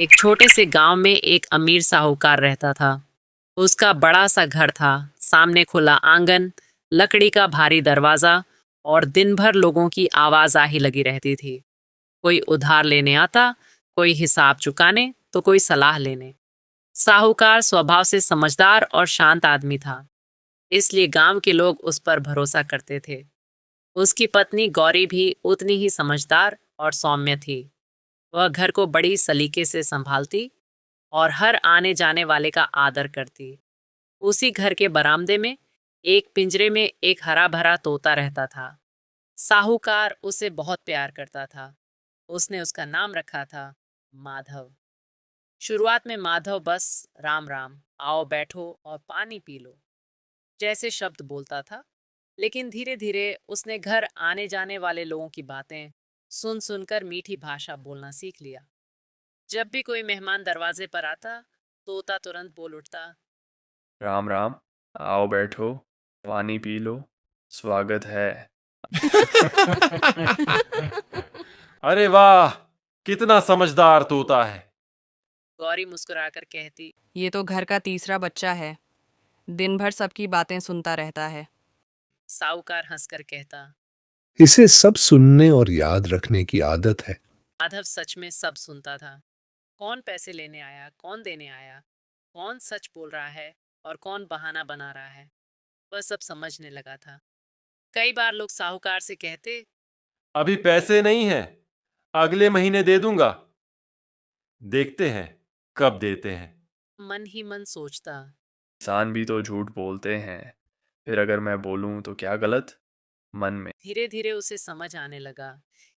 एक छोटे से गांव में एक अमीर साहूकार रहता था। उसका बड़ा सा घर था, सामने खुला आंगन, लकड़ी का भारी दरवाजा और दिन भर लोगों की आवाज ही लगी रहती थी। कोई उधार लेने आता, कोई हिसाब चुकाने तो कोई सलाह लेने। साहूकार स्वभाव से समझदार और शांत आदमी था, इसलिए गांव के लोग उस पर भरोसा करते थे। उसकी पत्नी गौरी भी उतनी ही समझदार और सौम्य थी। वह घर को बड़ी सलीके से संभालती और हर आने जाने वाले का आदर करती। उसी घर के बरामदे में एक पिंजरे में एक हरा भरा तोता रहता था। साहूकार उसे बहुत प्यार करता था। उसने उसका नाम रखा था माधव। शुरुआत में माधव बस राम राम, आओ बैठो और पानी पी लो जैसे शब्द बोलता था, लेकिन धीरे धीरे उसने घर आने जाने वाले लोगों की बातें सुन सुनकर मीठी भाषा बोलना सीख लिया। जब भी कोई मेहमान दरवाजे पर आता, तोता तुरंत बोल उठता, राम राम, आओ बैठो, पानी पी लो, स्वागत है। अरे वाह, कितना समझदार तोता है। गौरी मुस्कुराकर कहती, ये तो घर का तीसरा बच्चा है, दिन भर सबकी बातें सुनता रहता है। साहूकार हंसकर कहता, इसे सब सुनने और याद रखने की आदत है। माधव सच में सब सुनता था। कौन पैसे लेने आया, कौन देने आया, कौन सच बोल रहा है और कौन बहाना बना रहा है, वह सब समझने लगा था। कई बार लोग साहूकार से कहते, अभी पैसे नहीं है, अगले महीने दे दूंगा, देखते हैं कब देते हैं। मन ही मन सोचता, इंसान भी तो झूठ बोलते हैं, फिर अगर मैं बोलूं तो क्या गलत? मन में धीरे धीरे उसे समझ आने लगा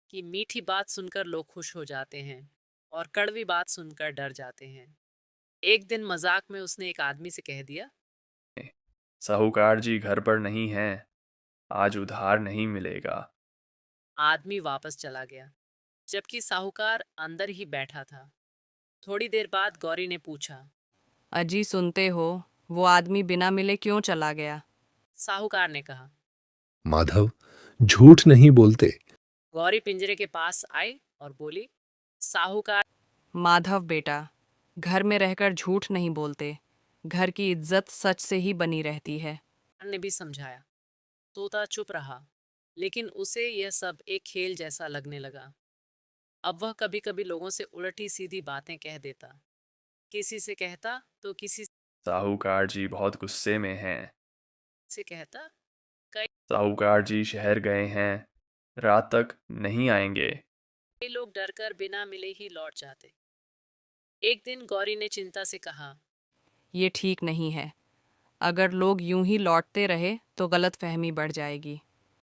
कि मीठी बात सुनकर लोग खुश हो जाते हैं और कड़वी बात सुनकर डर जाते हैं। एक दिन मजाक में उसने एक आदमी से कह दिया, साहूकार जी घर पर नहीं हैं, आज उधार नहीं मिलेगा। आदमी वापस चला गया, जबकि साहूकार अंदर ही बैठा था। थोड़ी देर बाद गौरी ने पूछा, अजी सुनते हो, वो आदमी बिना मिले क्यों चला गया? साहूकार ने कहा। माधव झूठ नहीं बोलते। गौरी पिंजरे के पास आई और बोली, साहूकार माधव बेटा, घर में रहकर झूठ नहीं बोलते। घर की इज्जत सच से ही बनी रहती है। ने भी समझाया। तोता चुप रहा, लेकिन उसे यह सब एक खेल जैसा लगने लगा। अब वह कभी कभी लोगों से उल्टी सीधी बातें कह देता, किसी से कहता तो किसी साहूकार जी बहुत गुस्से में हैं। से कहता। साहूकार जी शहर गए हैं, रात तक नहीं आएंगे। कई लोग डरकर बिना मिले ही लौट जाते। एक दिन गौरी ने चिंता से कहा, ये ठीक नहीं है। अगर लोग यूं ही लौटते रहे तो गलतफहमी बढ़ जाएगी।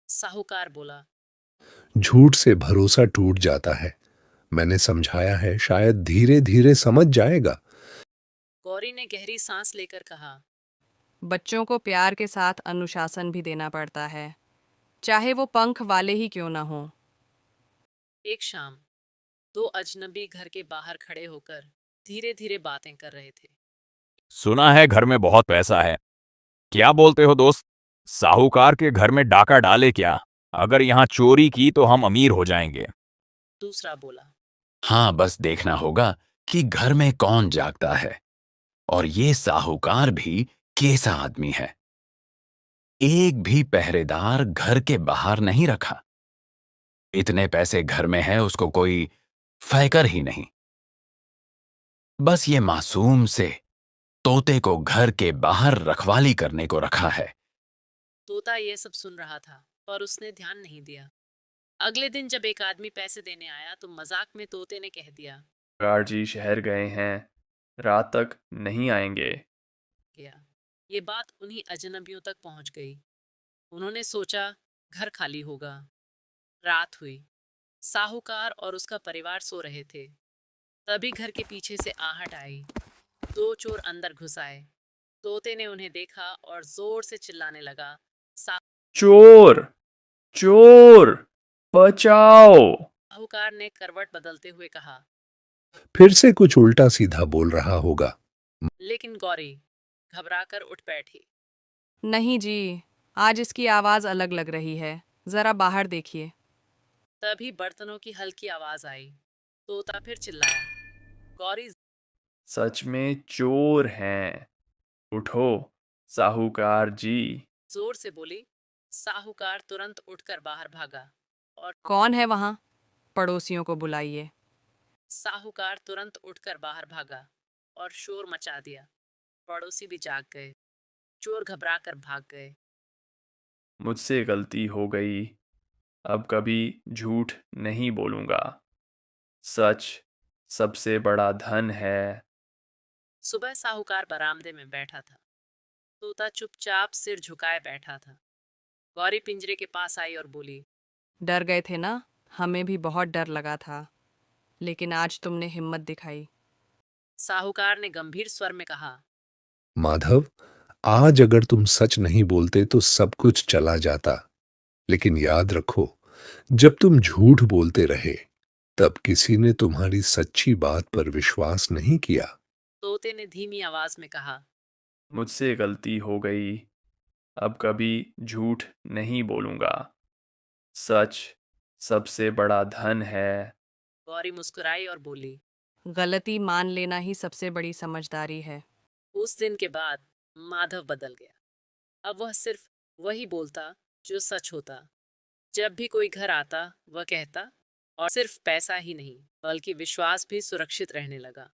साहूकार बोला, झूठ से भरोसा टूट जाता है। मैंने समझाया है, शायद धीरे धीरे समझ जाएगा। गौरी ने गहरी सांस लेकर कहा, बच्चों को प्यार के साथ अनुशासन भी देना पड़ता है, चाहे वो पंख वाले ही क्यों ना हो। एक शाम दो अजनबी घर के बाहर खड़े होकर धीरे धीरे बातें कर रहे थे। सुना है घर में बहुत पैसा है। क्या बोलते हो दोस्त? साहूकार के घर में डाका डाले क्या? अगर यहाँ चोरी की तो हम अमीर हो जाएंगे। दूसरा बोला, हाँ, बस देखना होगा कि घर में कौन जागता है। और ये साहूकार भी कैसा आदमी है। एक भी पहरेदार घर के बाहर नहीं रखा। इतने पैसे घर में है, उसको कोई फैकर ही नहीं। बस ये मासूम से तोते को घर के बाहर रखवाली करने को रखा है। तोता यह सब सुन रहा था, पर उसने ध्यान नहीं दिया। अगले दिन जब एक आदमी पैसे देने आया तो मजाक में तोते ने कह दिया, साहूकार जी शहर गए हैं, रात तक नहीं आएंगे। गया। ये बात उन्हीं अजनबियों तक पहुंच गई। उन्होंने सोचा घर खाली होगा। रात हुई। साहूकार और उसका परिवार सो रहे थे। तभी घर के पीछे से आहट आई। दो चोर अंदर घुस आए। तोते ने उन्हें देखा और जोर से चिल्लाने लगा, चोर, चोर, बचाओ। साहूकार ने करवट बदलते हुए कहा, फिर से कुछ उल्टा सीधा बोल रहा होगा। लेकिन गौरी घबराकर उठ बैठी। नहीं जी, आज इसकी आवाज अलग लग रही है, जरा बाहर देखिए। तभी बर्तनों की हल्की आवाज आई। तोता फिर चिल्लाया, गौरी सच में चोर हैं। उठो साहूकार जी। जोर से बोली। साहूकार तुरंत उठकर बाहर भागा और कौन है वहां? पड़ोसियों को बुलाइए। साहूकार तुरंत उठकर बाहर भागा और शोर मचा दिया। पड़ोसी भी जाग गए। चोर घबराकर भाग गए। मुझसे गलती हो गई। अब कभी झूठ नहीं बोलूंगा। सच सबसे बड़ा धन है। सुबह साहूकार बरामदे में बैठा था। तोता चुपचाप सिर झुकाए बैठा था। गौरी पिंजरे के पास आई और बोली। डर गए थे ना? हमें भी बहुत डर लगा था, लेकिन आज तुमने हिम्मत दिखाई। साहूकार ने गंभीर स्वर में कहा। माधव, आज अगर तुम सच नहीं बोलते तो सब कुछ चला जाता। लेकिन याद रखो, जब तुम झूठ बोलते रहे तब किसी ने तुम्हारी सच्ची बात पर विश्वास नहीं किया। तोते ने धीमी आवाज में कहा। मुझसे गलती हो गई। अब कभी झूठ नहीं बोलूंगा। सच सबसे बड़ा धन है। गौरी मुस्कुराई और बोली। गलती मान लेना ही सबसे बड़ी समझदारी है। उस दिन के बाद माधव बदल गया। अब वह सिर्फ वही बोलता जो सच होता। जब भी कोई घर आता वह कहता, और सिर्फ पैसा ही नहीं बल्कि विश्वास भी सुरक्षित रहने लगा।